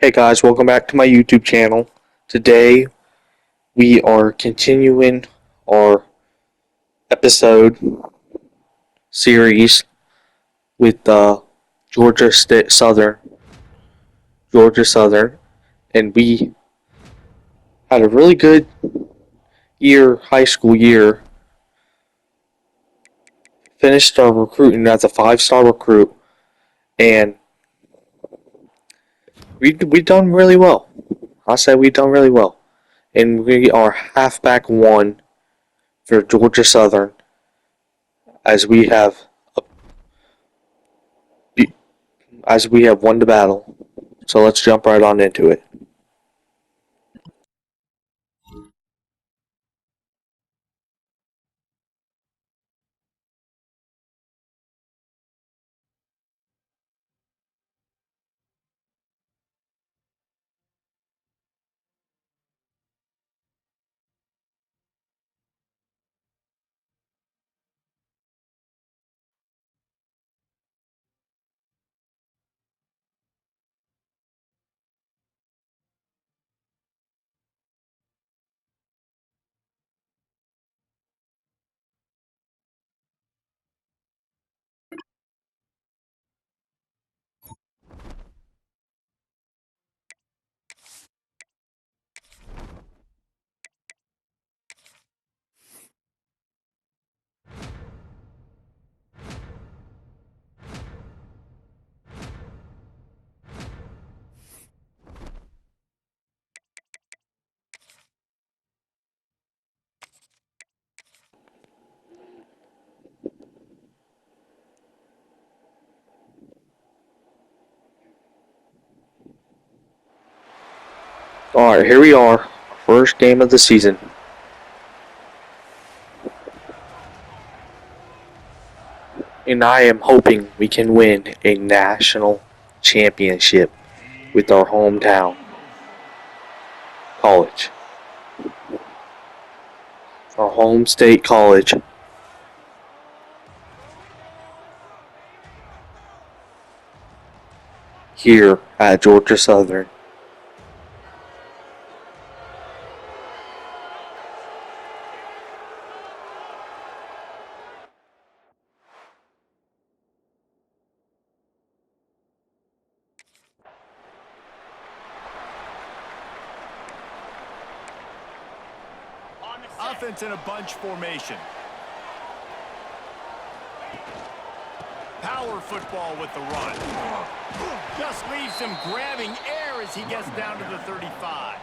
Hey guys, welcome back to my YouTube channel. Today we are continuing our episode series with Southern, Georgia Southern, and we had a really good high school year. Finished our recruiting as a 5-star recruit, and we done really well. I say we done really well, and we are halfback one for Georgia Southern, as we have won the battle. So let's jump right on into it. Alright, here we are. First game of the season. And I am hoping we can win a national championship with our hometown college. Our home state college. Here at Georgia Southern. Offense in a bunch formation. Power football with the run. Just leaves him grabbing air as he gets down to the 35.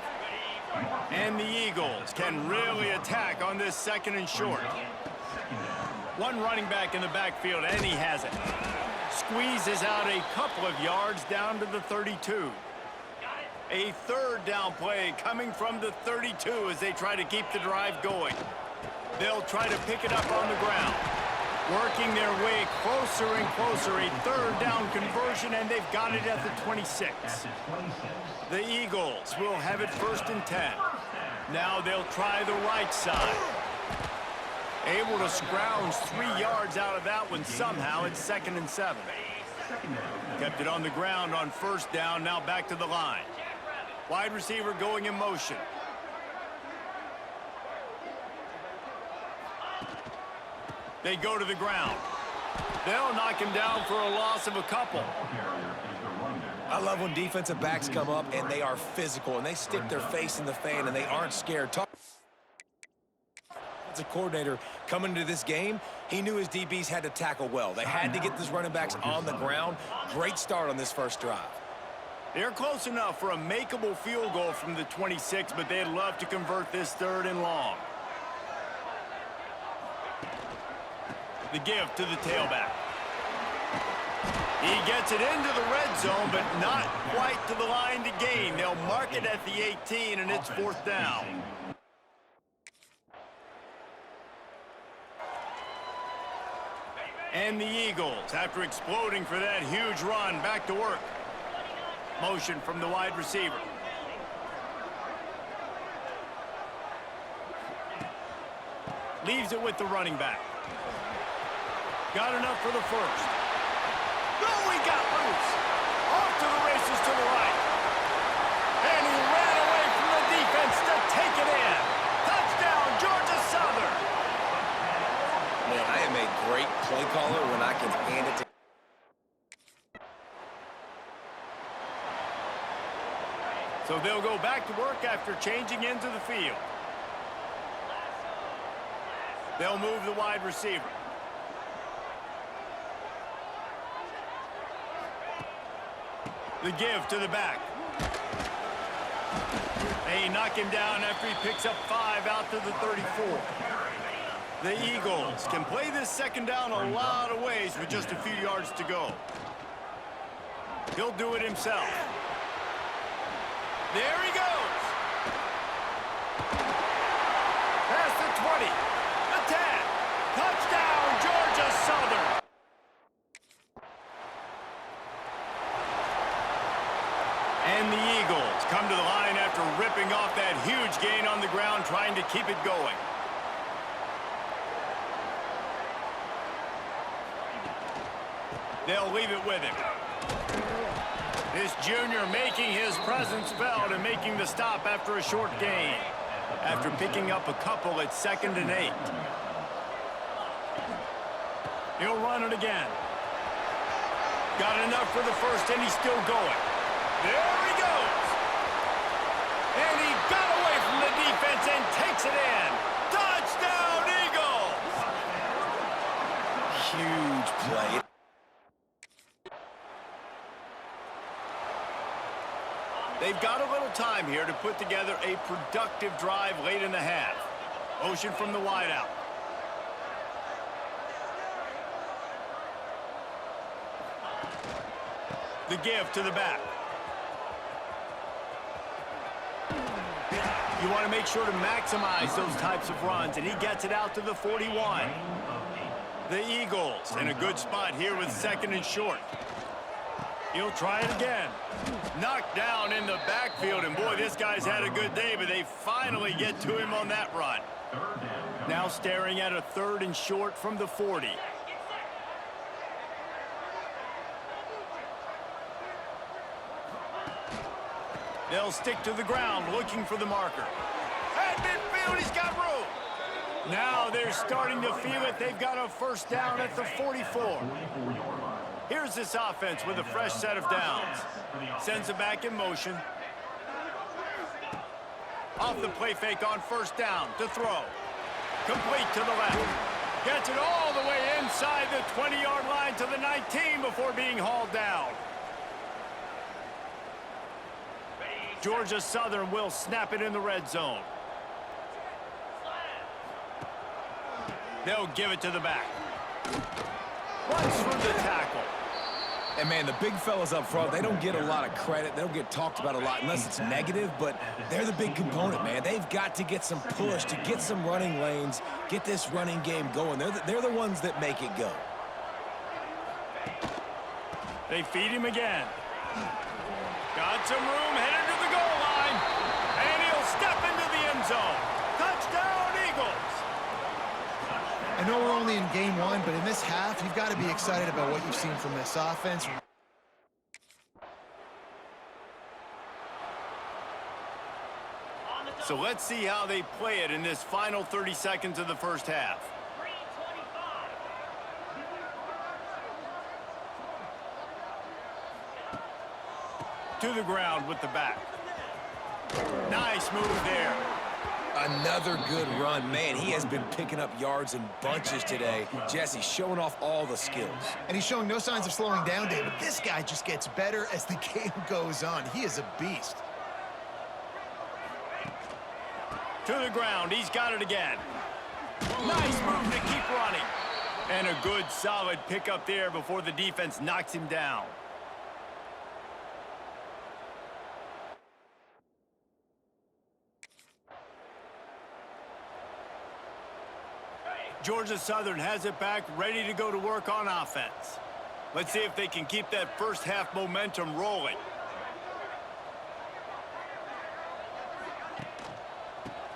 And the Eagles can really attack on this second and short. One running back in the backfield, and he has it. Squeezes out a couple of yards down to the 32. A third down play coming from the 32 as they try to keep the drive going. They'll try to pick it up on the ground. Working their way closer and closer. A third down conversion, and they've got it at the 26. The Eagles will have it 1st and 10. Now they'll try the right side. Able to scrounge 3 yards out of that one somehow. It's 2nd and 7. Kept it on the ground on 1st down. Now back to the line. Wide receiver going in motion. They go to the ground. They'll knock him down for a loss of a couple. I love when defensive backs come up and they are physical and they stick their face in the fan and they aren't scared. As a coordinator coming into this game, he knew his DBs had to tackle well. They had to get these running backs on the ground. Great start on this first drive. They're close enough for a makeable field goal from the 26, but they'd love to convert this 3rd and long. The give to the tailback. He gets it into the red zone, but not quite to the line to gain. They'll mark it at the 18, and it's 4th down. And the Eagles, after exploding for that huge run, back to work. Motion from the wide receiver. Leaves it with the running back. Got enough for the 1st. No, he got loose. Off to the races to the right. great play caller when I can hand it to... So they'll go back to work after changing into the field. They'll move the wide receiver. The give to the back. They knock him down after he picks up 5 out to the 34. The Eagles can play this second down a lot of ways with just a few yards to go. He'll do it himself. There he goes. Past the 20, the 10. Touchdown, Georgia Southern. And the Eagles come to the line after ripping off that huge gain on the ground, trying to keep it going. They'll leave it with him. This junior making his presence felt and making the stop after a short gain. After picking up a couple at 2nd and 8. He'll run it again. Got enough for the first, and he's still going. There he goes. And he got away from the defense and takes it in. Touchdown, Eagles! Huge play. They've got a little time here to put together a productive drive late in the half. Motion from the wideout. The give to the back. You want to make sure to maximize those types of runs, and he gets it out to the 41. The Eagles in a good spot here with 2nd and short. He'll try it again. Knocked down in the backfield, and boy, this guy's had a good day, but they finally get to him on that run. Now staring at a 3rd and short from the 40. They'll stick to the ground, looking for the marker. At midfield, he's got room. Now they're starting to feel it. They've got a first down at the 44. Here's this offense with a fresh set of downs. Sends it back in motion. Off the play fake on first down to throw. Complete to the left. Gets it all the way inside the 20-yard line to the 19 before being hauled down. Georgia Southern will snap it in the red zone. They'll give it to the back. Runs through the tackle. And, man, the big fellas up front, they don't get a lot of credit. They don't get talked about a lot unless it's negative, but they're the big component, man. They've got to get some push, to get some running lanes, get this running game going. They're the ones that make it go. They feed him again. Got some room, headed to the goal line. And he'll step into the end zone. Touchdown, Eagles. I know we're only in game 1, but in this half, you've got to be excited about what you've seen from this offense. So let's see how they play it in this final 30 seconds of the first half. To the ground with the back. Nice move there. Another good run. Man, he has been picking up yards in bunches today. Jesse showing off all the skills. And he's showing no signs of slowing down, David. This guy just gets better as the game goes on. He is a beast. To the ground. He's got it again. Nice move to keep running. And a good, solid pickup there before the defense knocks him down. Georgia Southern has it back, ready to go to work on offense. Let's see if they can keep that first half momentum rolling.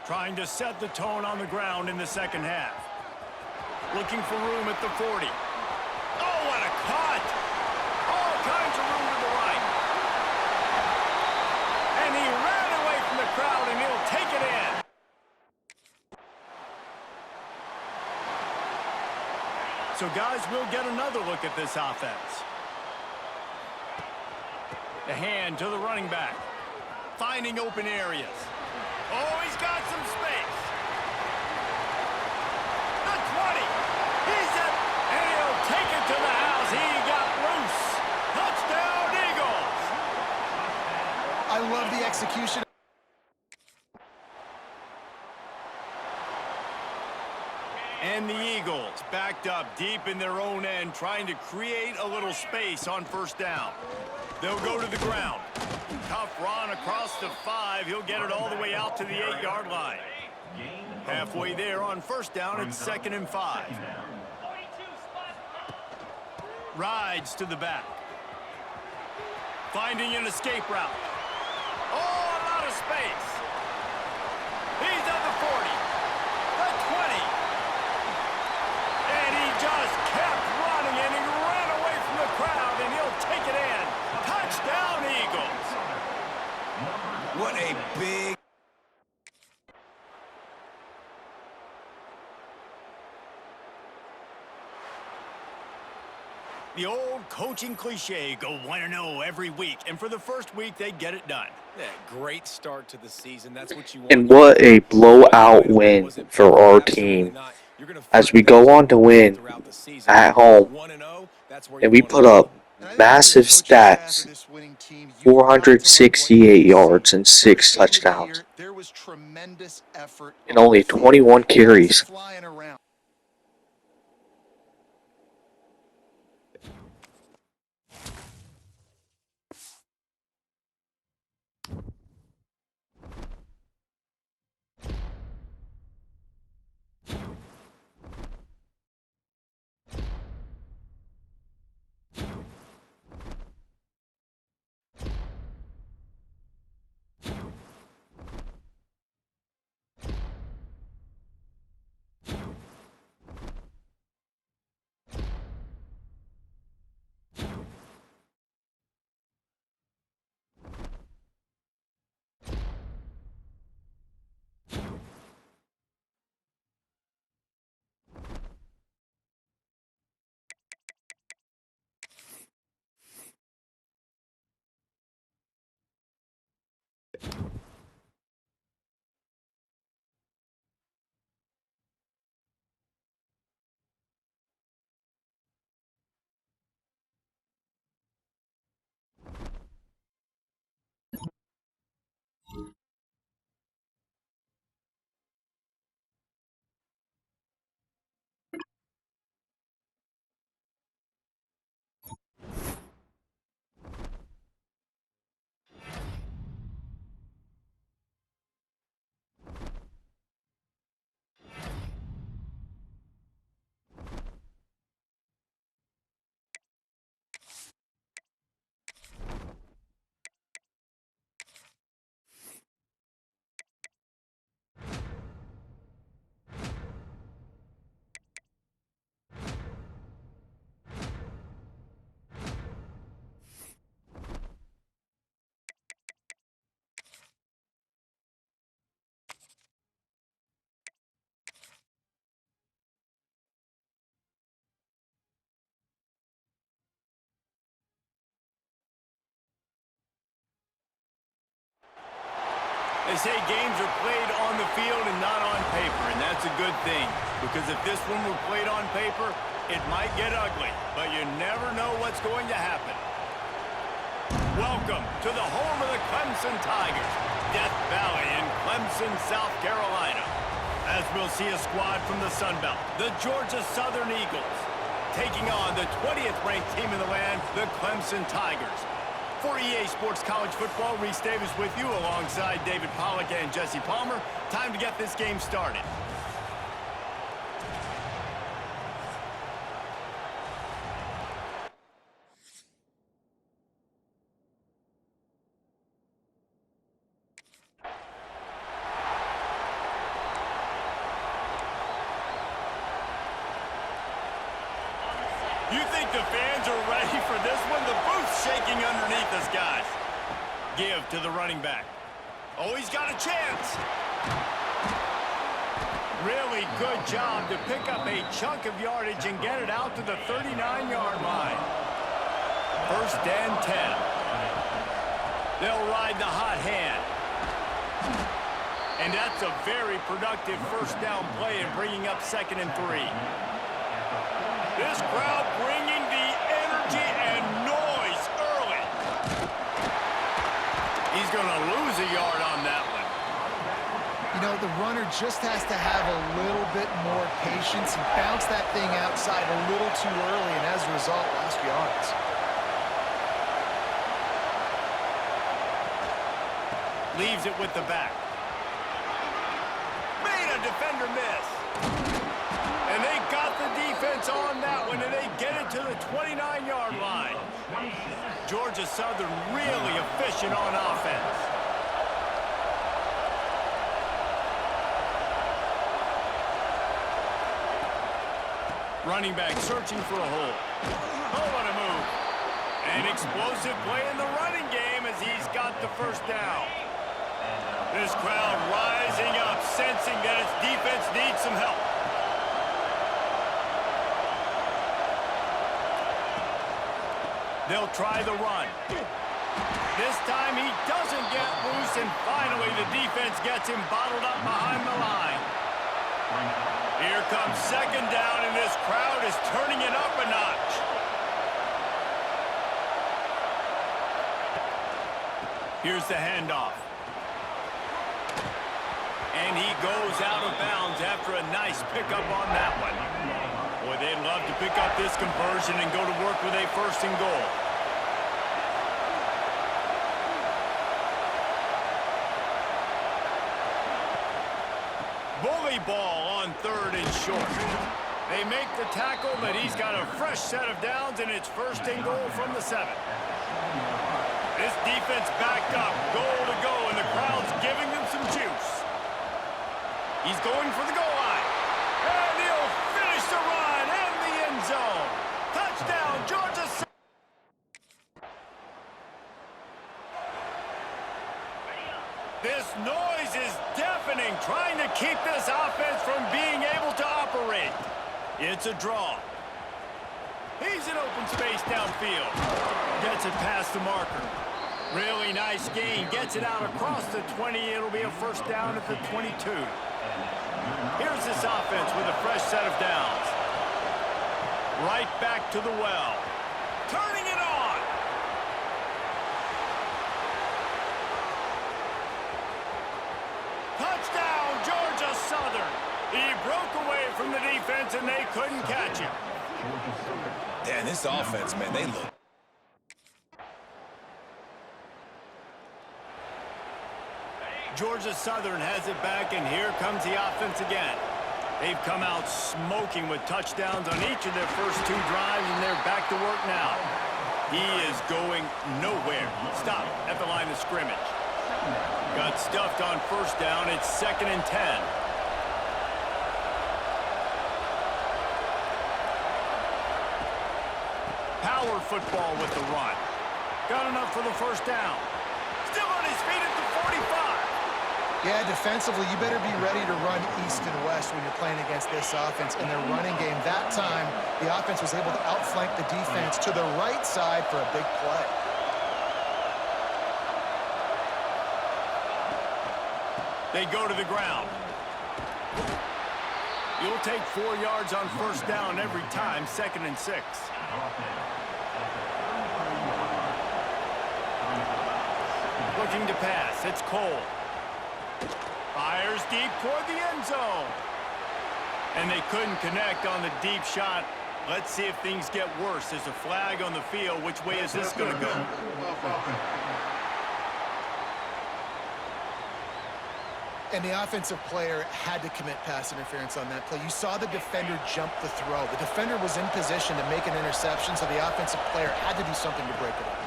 Trying to set the tone on the ground in the second half. Looking for room at the 40. Oh, what a cut! All kinds of room to the right. And he ran away from the crowd, and he'll take it in. So so guys, we'll get another look at this offense. The hand to the running back. Finding open areas. Oh, he's got some space. The 20. He's at, and he'll take it to the house. He got loose. Touchdown, Eagles. I love the execution. And the Eagles backed up deep in their own end, trying to create a little space on first down. They'll go to the ground. Tough run across the 5. He'll get it all the way out to the 8-yard line. Halfway there on first down, it's 2nd and 5. Rides to the back. Finding an escape route. Oh, a lot of space. He's at the 40. The 20. And he just kept running, and he ran away from the crowd, and he'll take it in. Touchdown, Eagles. What a big... The old coaching cliche, go 1-0 every week, and for the first week, they get it done. Yeah, great start to the season. That's what you want. And what a blowout win for our team as we go on to win at home. And we put up massive stats, 468 yards and 6 touchdowns, There was tremendous effort and only 21 carries. flying around. They say games are played on the field and not on paper, and that's a good thing. Because if this one were played on paper, it might get ugly, but you never know what's going to happen. Welcome to the home of the Clemson Tigers, Death Valley in Clemson, South Carolina. As we'll see a squad from the Sun Belt, the Georgia Southern Eagles, taking on the 20th ranked team in the land, the Clemson Tigers. For EA Sports College Football, Reese Davis with you alongside David Pollack and Jesse Palmer. Time to get this game started. You think the fans are ready for this one? The booth's shaking underneath us, guys. Give to the running back. Oh, he's got a chance. Really good job to pick up a chunk of yardage and get it out to the 39-yard line. First and 10. They'll ride the hot hand. And that's a very productive first down play in bringing up 2nd and 3. This crowd bringing the energy and noise early. He's going to lose a yard on that one. You know, the runner just has to have a little bit more patience and bounce that thing outside a little too early, and as a result, lost yards. Leaves it with the back. Made a defender miss. And they got the defense on that one, and they get it to the 29-yard line. Georgia Southern really efficient on offense. Running back searching for a hole. Oh, what a move. An explosive play in the running game as he's got the first down. This crowd rising up, sensing that its defense needs some help. They'll try the run. This time he doesn't get loose, and finally the defense gets him bottled up behind the line. Here comes 2nd down, and this crowd is turning it up a notch. Here's the handoff. And he goes out of bounds after a nice pickup on that one. Boy, they'd love to pick up this conversion and go to work with a 1st and goal. Bully ball on 3rd and short. They make the tackle, but he's got a fresh set of downs, and it's 1st and goal from the 7. This defense backed up, goal to go, and the crowd's giving them some juice. He's going for the goal line. And he'll finish the run in the end zone. Touchdown, Georgia. This noise is deafening, trying to keep this offense from being able to operate. It's a draw. He's in open space downfield. Gets it past the marker. Really nice gain. Gets it out across the 20. It'll be a 1st down at the 22. Here's this offense with a fresh set of downs. Right back to the well. Turning it on. Touchdown, Georgia Southern. He broke away from the defense, and they couldn't catch him. Damn, this offense, man, they look. Georgia Southern has it back, and here comes the offense again. They've come out smoking with touchdowns on each of their first 2 drives, and they're back to work now. He is going nowhere. Stop at the line of scrimmage. Got stuffed on 1st down. It's 2nd and 10. Power football with the run. Got enough for the 1st down. Still on his feet at the 45. Yeah, defensively, you better be ready to run east and west when you're playing against this offense. In their running game, that time, the offense was able to outflank the defense to the right side for a big play. They go to the ground. You'll take 4 yards on 1st down every time, 2nd and 6. Looking to pass, it's Cole. Fires deep toward the end zone. And they couldn't connect on the deep shot. Let's see if things get worse. There's a flag on the field. Which way is this going to go? And the offensive player had to commit pass interference on that play. You saw the defender jump the throw. The defender was in position to make an interception, so the offensive player had to do something to break it up.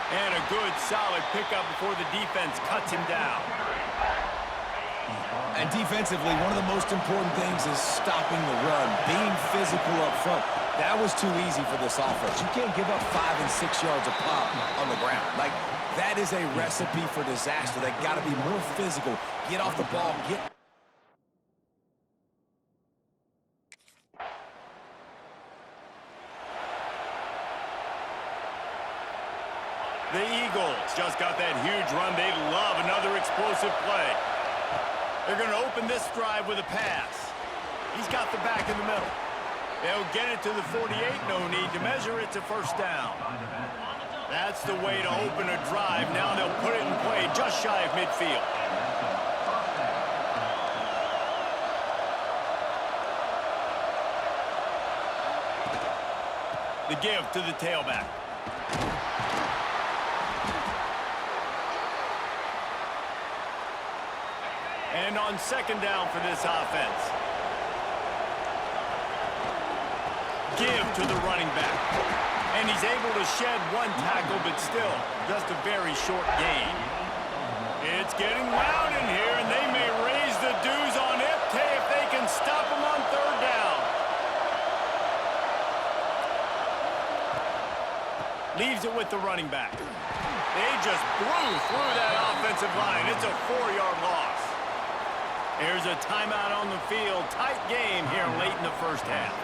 And a good, solid pickup before the defense cuts him down. And defensively, one of the most important things is stopping the run, being physical up front. That was too easy for this offense. You can't give up 5 and 6 yards a pop on the ground. Like, that is a recipe for disaster. They got to be more physical. Get off the ball. The Eagles just got that huge run. They love another explosive play. They're going to open this drive with a pass. He's got the back in the middle. They'll get it to the 48. No need to measure it to first down. That's the way to open a drive. Now they'll put it in play just shy of midfield. The give to the tailback. And on second down for this offense. Give to the running back. And he's able to shed one tackle, but still, just a very short gain. It's getting loud in here, and they may raise the dues on Ipte if they can stop him on third down. Leaves it with the running back. They just blew through that offensive line. It's a 4-yard loss. There's a timeout on the field. Tight game here late in the first half.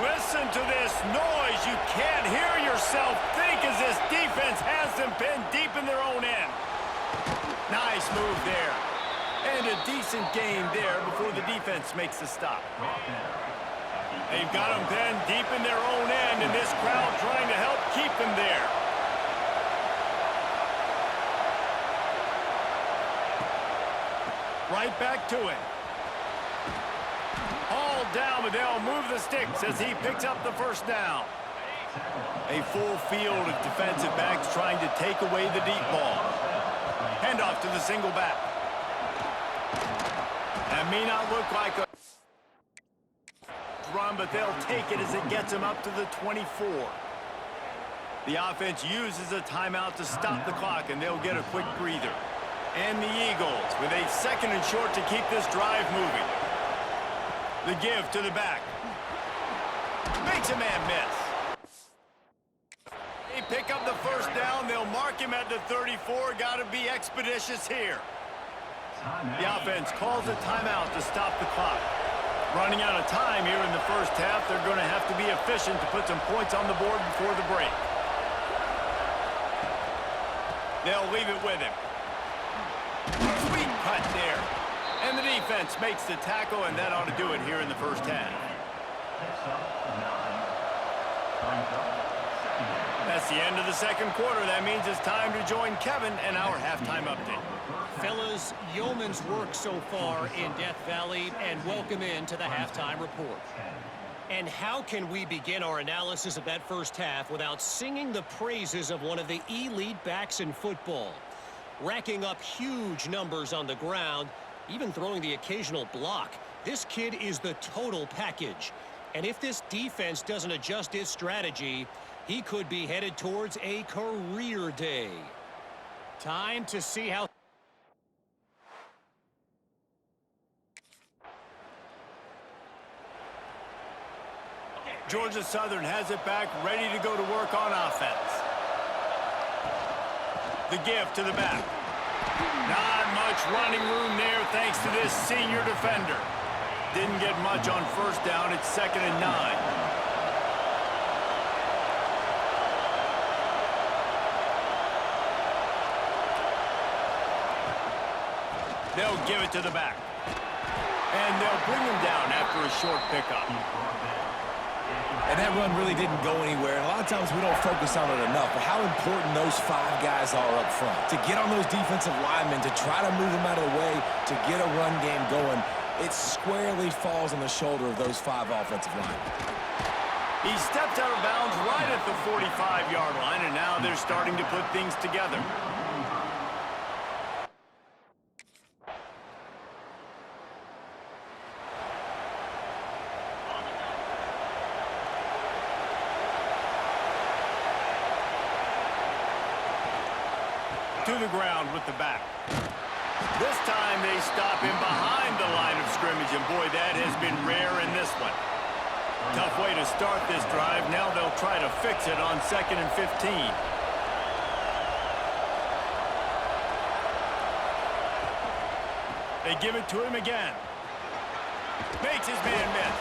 Listen to this noise. You can't hear yourself think as this defense has them pinned deep in their own end. Nice move there. And a decent game there before the defense makes the stop. They've got them pinned deep in their own end, and this crowd trying to help keep them there. Right back to it. All down, but they'll move the sticks as he picks up the first down. A full field of defensive backs trying to take away the deep ball. Handoff to the single back. That may not look like a run, but they'll take it as it gets them up to the 24. The offense uses a timeout to stop the clock, and they'll get a quick breather. And the Eagles with a second and short to keep this drive moving. The give to the back. Makes a man miss. They pick up the first down. They'll mark him at the 34. Got to be expeditious here. The offense calls a timeout to stop the clock. Running out of time here in the first half. They're going to have to be efficient to put some points on the board before the break. They'll leave it with him. Sweet cut there. And the defense makes the tackle, and that ought to do it here in the first half. That's the end of the second quarter. That means it's time to join Kevin and our halftime update. Fellas, yeoman's work so far in Death Valley, and welcome into the halftime report. And how can we begin our analysis of that first half without singing the praises of one of the elite backs in football? Racking up huge numbers on the ground, even throwing the occasional block. This kid is the total package. And if this defense doesn't adjust its strategy, he could be headed towards a career day. Time to see how... Georgia Southern has it back, ready to go to work on offense. The give to the back. Not much running room there thanks to this senior defender. Didn't get much on first down. It's 2nd and 9. They'll give it to the back. And they'll bring him down after a short pickup. And that run really didn't go anywhere. And a lot of times we don't focus on it enough, but how important those 5 guys are up front. To get on those defensive linemen, to try to move them out of the way, to get a run game going, it squarely falls on the shoulder of those 5 offensive linemen. He stepped out of bounds right at the 45-yard line, and now they're starting to put things together. To the ground with the back. This time they stop him behind the line of scrimmage, and boy, that has been rare in this one. Tough way to start this drive. Now they'll try to fix it on 2nd and 15. They give it to him again. Makes his man miss.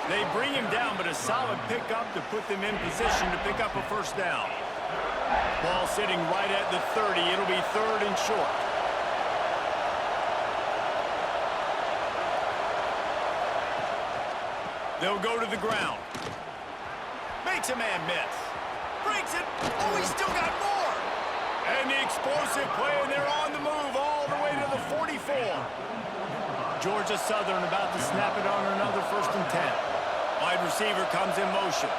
They bring him down, but a solid pickup to put them in position to pick up a first down. Ball sitting right at the 30. It'll be 3rd and short. They'll go to the ground. Makes a man miss. Breaks it. Oh, he's still got more. And the explosive play, and they're on the move all the way to the 44. Georgia Southern about to snap it on another 1st and 10. Wide receiver comes in motion.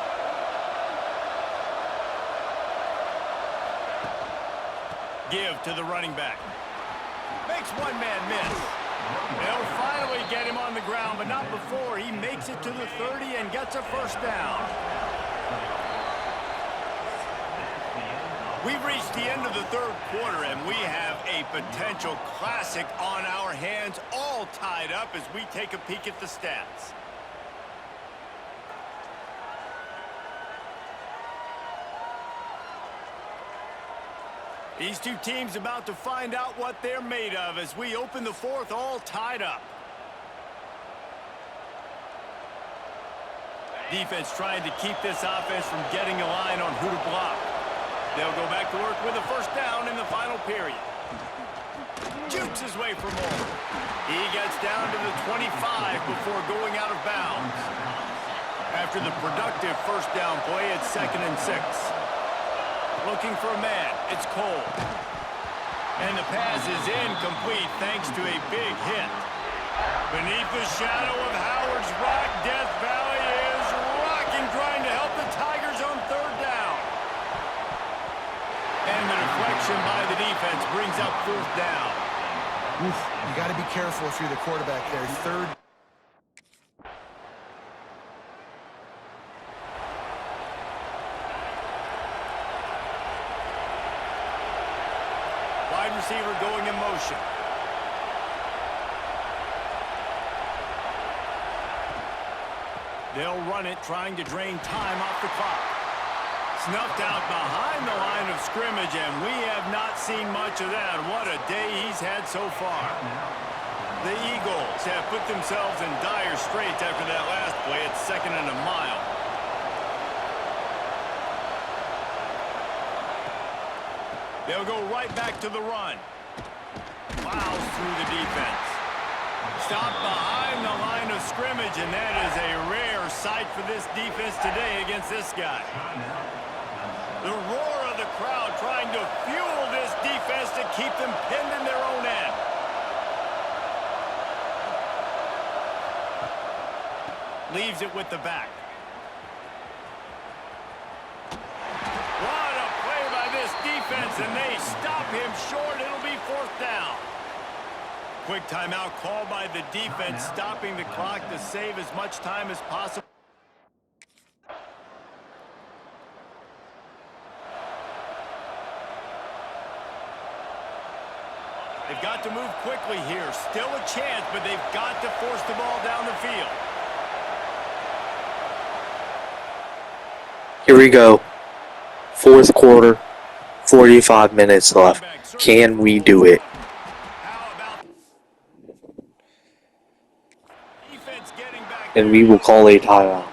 Give to the running back. Makes one man miss. They'll finally get him on the ground, but not before he makes it to the 30 and gets a first down. We've reached the end of the 3rd quarter, and we have a potential classic on our hands, all tied up as we take a peek at the stats. These two teams about to find out what they're made of as we open the 4th, all tied up. Defense trying to keep this offense from getting a line on who to block. They'll go back to work with a first down in the final period. Jukes his way for more. He gets down to the 25 before going out of bounds. After the productive first down play, it's 2nd and 6. Looking for a man. It's Cole. And the pass is incomplete thanks to a big hit. Beneath the shadow of Howard's Rock, Death Valley is rocking, trying to help the Tigers on 3rd down. And the deflection by the defense brings up 4th down. Oof, you got to be careful if you're the quarterback there. 3rd. Wide receiver going in motion. They'll run it, trying to drain time off the clock. Snuffed out behind the line of scrimmage, and we have not seen much of that. What a day he's had so far. The Eagles have put themselves in dire straits after that last play. It's 2nd and a mile. They'll go right back to the run. Plows through the defense. Stopped behind the line of scrimmage, and that is a rare sight for this defense today against this guy. The roar of the crowd trying to fuel this defense to keep them pinned in their own end. Leaves it with the back. What a play by this defense, and they stop him short. It'll be 4th down. Quick timeout called by the defense, stopping the clock to save as much time as possible. They've got to move quickly here. Still a chance, but they've got to force the ball down the field. Here we go. 4th quarter, 45 minutes left. Can we do it? And we will call a timeout.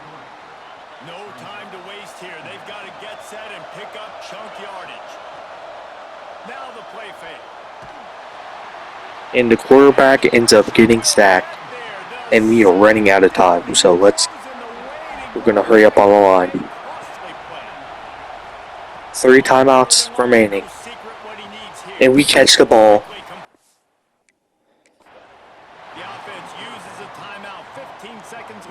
No time to waste here. They've got to get set and pick up chunk yardage. Now the play fake. And the quarterback ends up getting sacked. And we are running out of time. So we're going to hurry up on the line. 3 timeouts remaining. And we catch the ball.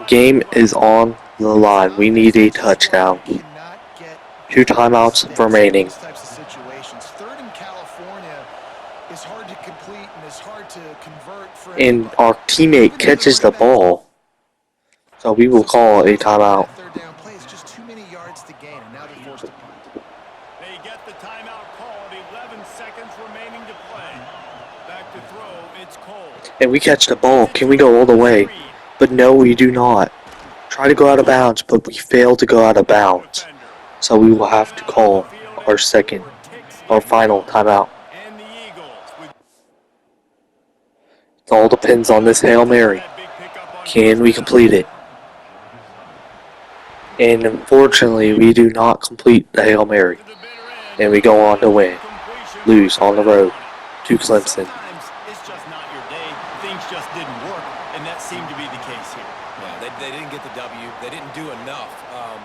Game is on the line. We need a touchdown. 2 timeouts remaining. 3rd in California is hard to complete and is hard to convert for. And our teammate catches the ball. So we will call a timeout. 3rd down play is just too many yards to gain, and now they're forced to punt. They get the timeout called. 11 seconds remaining to play. Back to throw it's Cole. and we catch the ball. Can we go all the way? But no, we do not. Try to go out of bounds, but we fail to go out of bounds. So we will have to call our final timeout. And the Eagles with It all depends on this Hail Mary. that big pickup on Can we complete it? And unfortunately, we do not complete the Hail Mary. the bitter end. And we go on to win. Completion. Lose on the road to Clemson. Sometimes it's just not your day. Things just didn't work, and that seemed to be the case here. Yeah, they didn't get the W. They didn't do enough.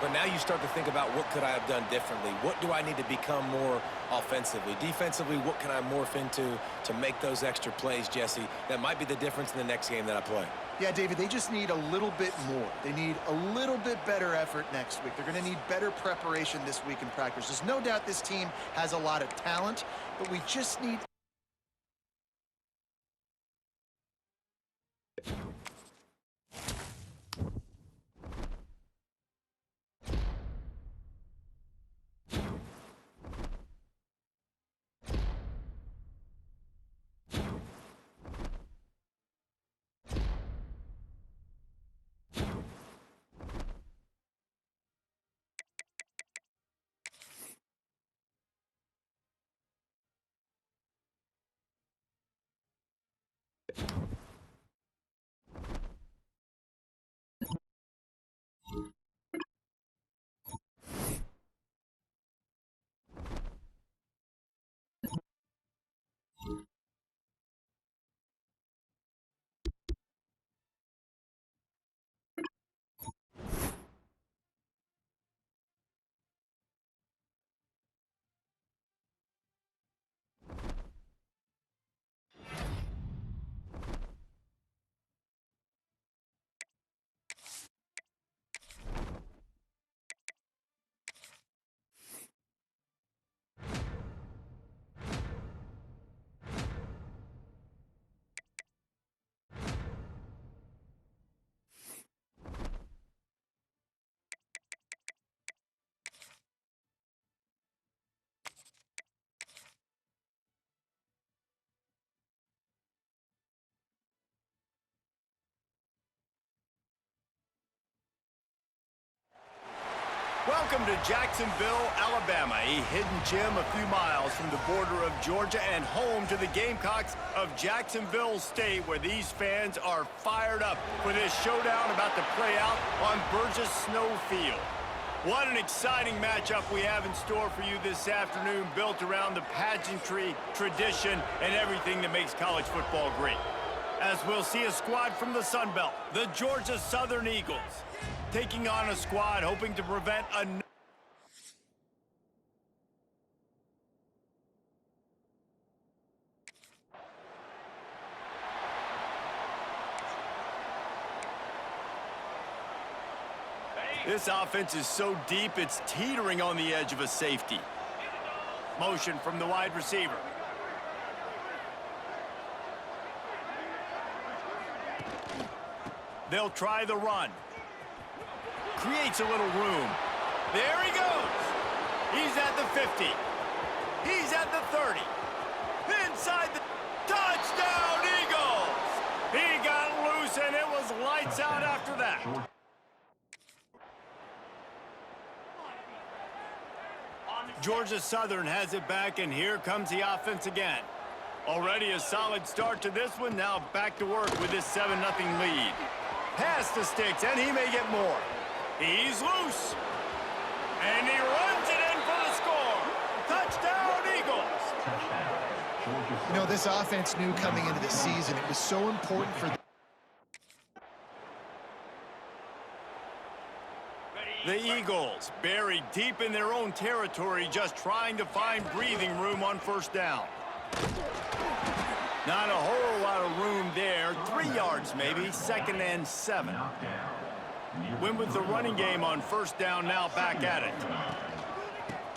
But now you start to think about what could I have done differently? What do I need to become more offensively? Defensively, what can I morph into to make those extra plays, Jesse? That might be the difference in the next game that I play. Yeah, David, they just need a little bit more. They need a little bit better effort next week. They're going to need better preparation this week in practice. There's no doubt this team has a lot of talent, but we just need... Welcome to Jacksonville, Alabama, a hidden gem a few miles from the border of Georgia and home to the Gamecocks of Jacksonville State, where these fans are fired up for this showdown about to play out on Burgess Snow Field. What an exciting matchup we have in store for you this afternoon, built around the pageantry, tradition, and everything that makes college football great. As we'll see a squad from the Sun Belt, the Georgia Southern Eagles, taking on a squad hoping to prevent a... This offense is so deep, it's teetering on the edge of a safety. Motion from the wide receiver. They'll try the run. Creates a little room. There he goes. He's at the 50. He's at the 30. Inside the... Touchdown, Eagles! He got loose, and it was lights out after that. Georgia Southern has it back, and here comes the offense again. Already a solid start to this one. Now back to work with this 7-0 lead. Pass the sticks, and he may get more. He's loose. And he runs it in for the score. Touchdown, Eagles. You know, this offense knew coming into the season it was so important for them. The Eagles buried deep in their own territory, just trying to find breathing room on first down. Not a whole lot of room there. 3 yards maybe, 2nd and 7. Went with the running game on first down, now back at it.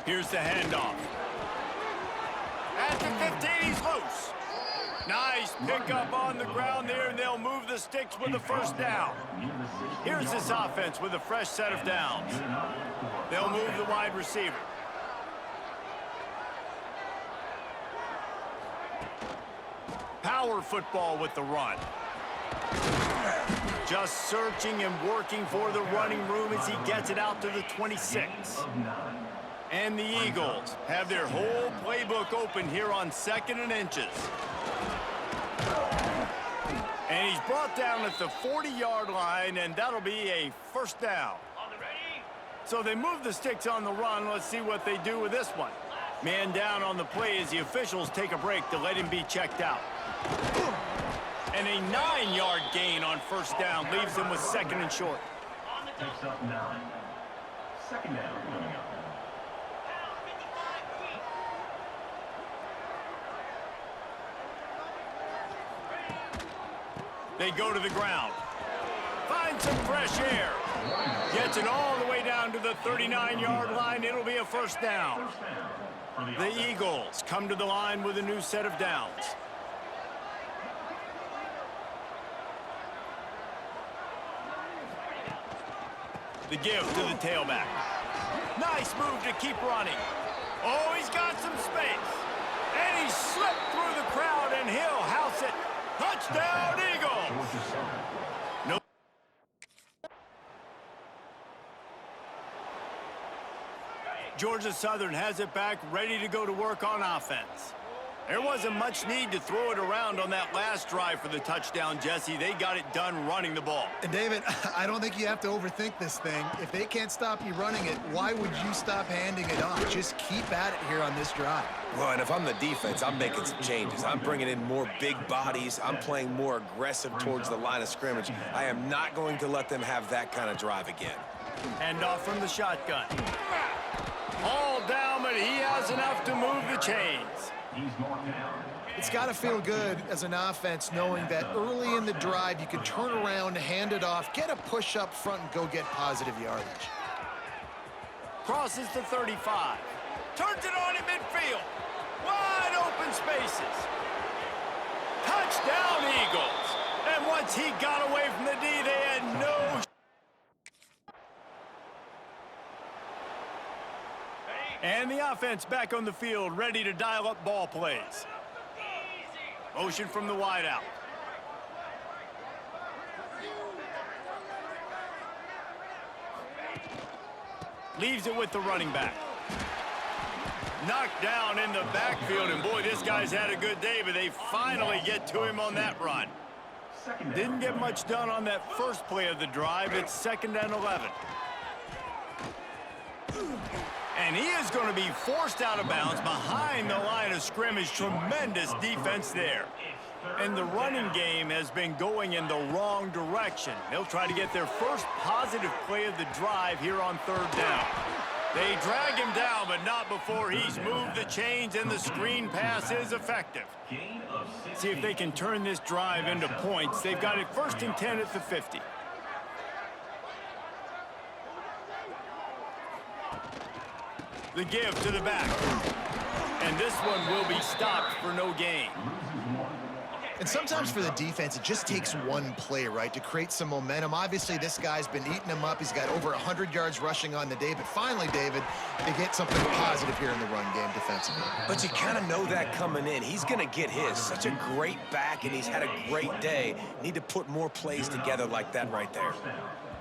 Here's the handoff. At the 15, he's loose. Nice pickup on the ground there, and they'll move the sticks with the first down. Here's this offense with a fresh set of downs. They'll move the wide receiver. power football with the run. Just searching and working for the running room as he gets it out to the 26. And the Eagles have their whole playbook open here on 2nd and inches. And he's brought down at the 40-yard line, and that'll be a first down. So they move the sticks on the run. Let's see what they do with this one. Man down on the play as the officials take a break to let him be checked out. And a 9-yard gain on first down leaves him with 2nd and short. Takes up 9. 2nd down coming up. They go to the ground. Find some fresh air. Gets it all the way down to the 39-yard line. It'll be a first down. The Eagles come to the line with a new set of downs. The give to the tailback. Nice move to keep running. Oh, he's got some space. And he slipped through the crowd, and he'll house it. Touchdown, Eagles! No. Georgia Southern has it back, ready to go to work on offense. There wasn't much need to throw it around on that last drive for the touchdown, Jesse. They got it done running the ball. And David, I don't think you have to overthink this thing. If they can't stop you running it, why would you stop handing it off? Just keep at it here on this drive. Well, and if I'm the defense, I'm making some changes. I'm bringing in more big bodies. I'm playing more aggressive towards the line of scrimmage. I am not going to let them have that kind of drive again. Hand off from the shotgun. All down, but he has enough to move the chains. He's marked down. It's got to feel good as an offense knowing that early in the drive you can turn around, hand it off, get a push up front, and go get positive yardage. Crosses the 35. Turns it on in midfield. Wide open spaces. Touchdown, Eagles. And once he got away from the D, they had no... And the offense back on the field, ready to dial up ball plays. Motion from the wideout. Leaves it with the running back. Knocked down in the backfield, and boy, this guy's had a good day, but they finally get to him on that run. Didn't get much done on that first play of the drive. It's 2nd and 11. And he is going to be forced out of bounds behind the line of scrimmage. Tremendous defense there. And the running game has been going in the wrong direction. They'll try to get their first positive play of the drive here on 3rd down. They drag him down, but not before he's moved the chains, and the screen pass is effective. See if they can turn this drive into points. They've got it 1st and 10 at the 50. The give to the back. And this one will be stopped for no gain. And sometimes for the defense, it just takes one play, right, to create some momentum. Obviously, this guy's been eating them up. He's got over 100 yards rushing on the day. But finally, David, they get something positive here in the run game defensively. But you kind of know that coming in. He's going to get his. Such a great back, and he's had a great day. Need to put more plays together like that right there.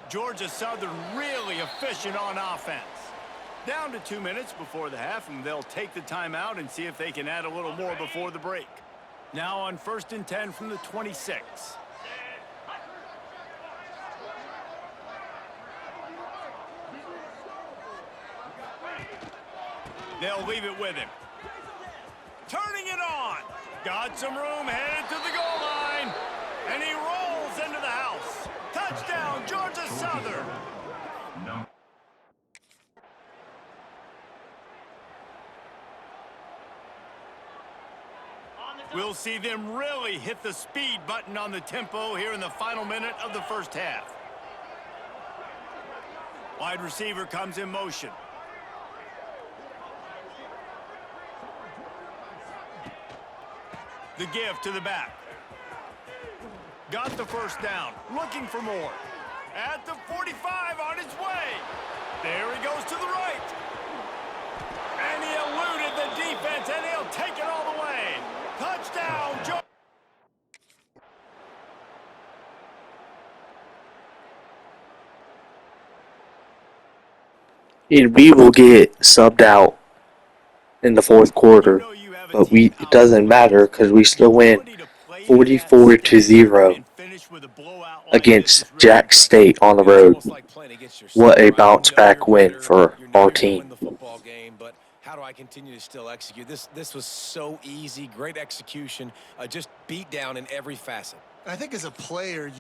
Georgia Southern really efficient on offense. Down to 2 minutes before the half, and they'll take the timeout and see if they can add a little more before the break. Now on 1st and 10 from the 26. They'll leave it with him. Turning it on. Got some room, headed to the goal line. And he rolls into the house. Touchdown, Georgia Southern. No. We'll see them really hit the speed button on the tempo here in the final minute of the first half. Wide receiver comes in motion. The give to the back. Got the first down, looking for more. At the 45 on his way. There he goes to the right. And he eluded the defense, and he'll take it all the way. Touchdown, Joe. And we will get subbed out in the fourth quarter, but it doesn't matter because we still win 44-0 against Jack State on the Yeah, it's road. almost like playing against yourself, What a right? bounce You know you're back win better, for you know our you're gonna team. win the football game, but how do I continue to still execute? This was so easy, great execution, just beat down in every facet. I think as a player,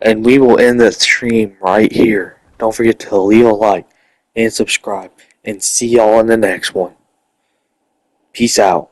And we will end the stream right here. Don't forget to leave a like and subscribe. And see y'all in the next one. Peace out.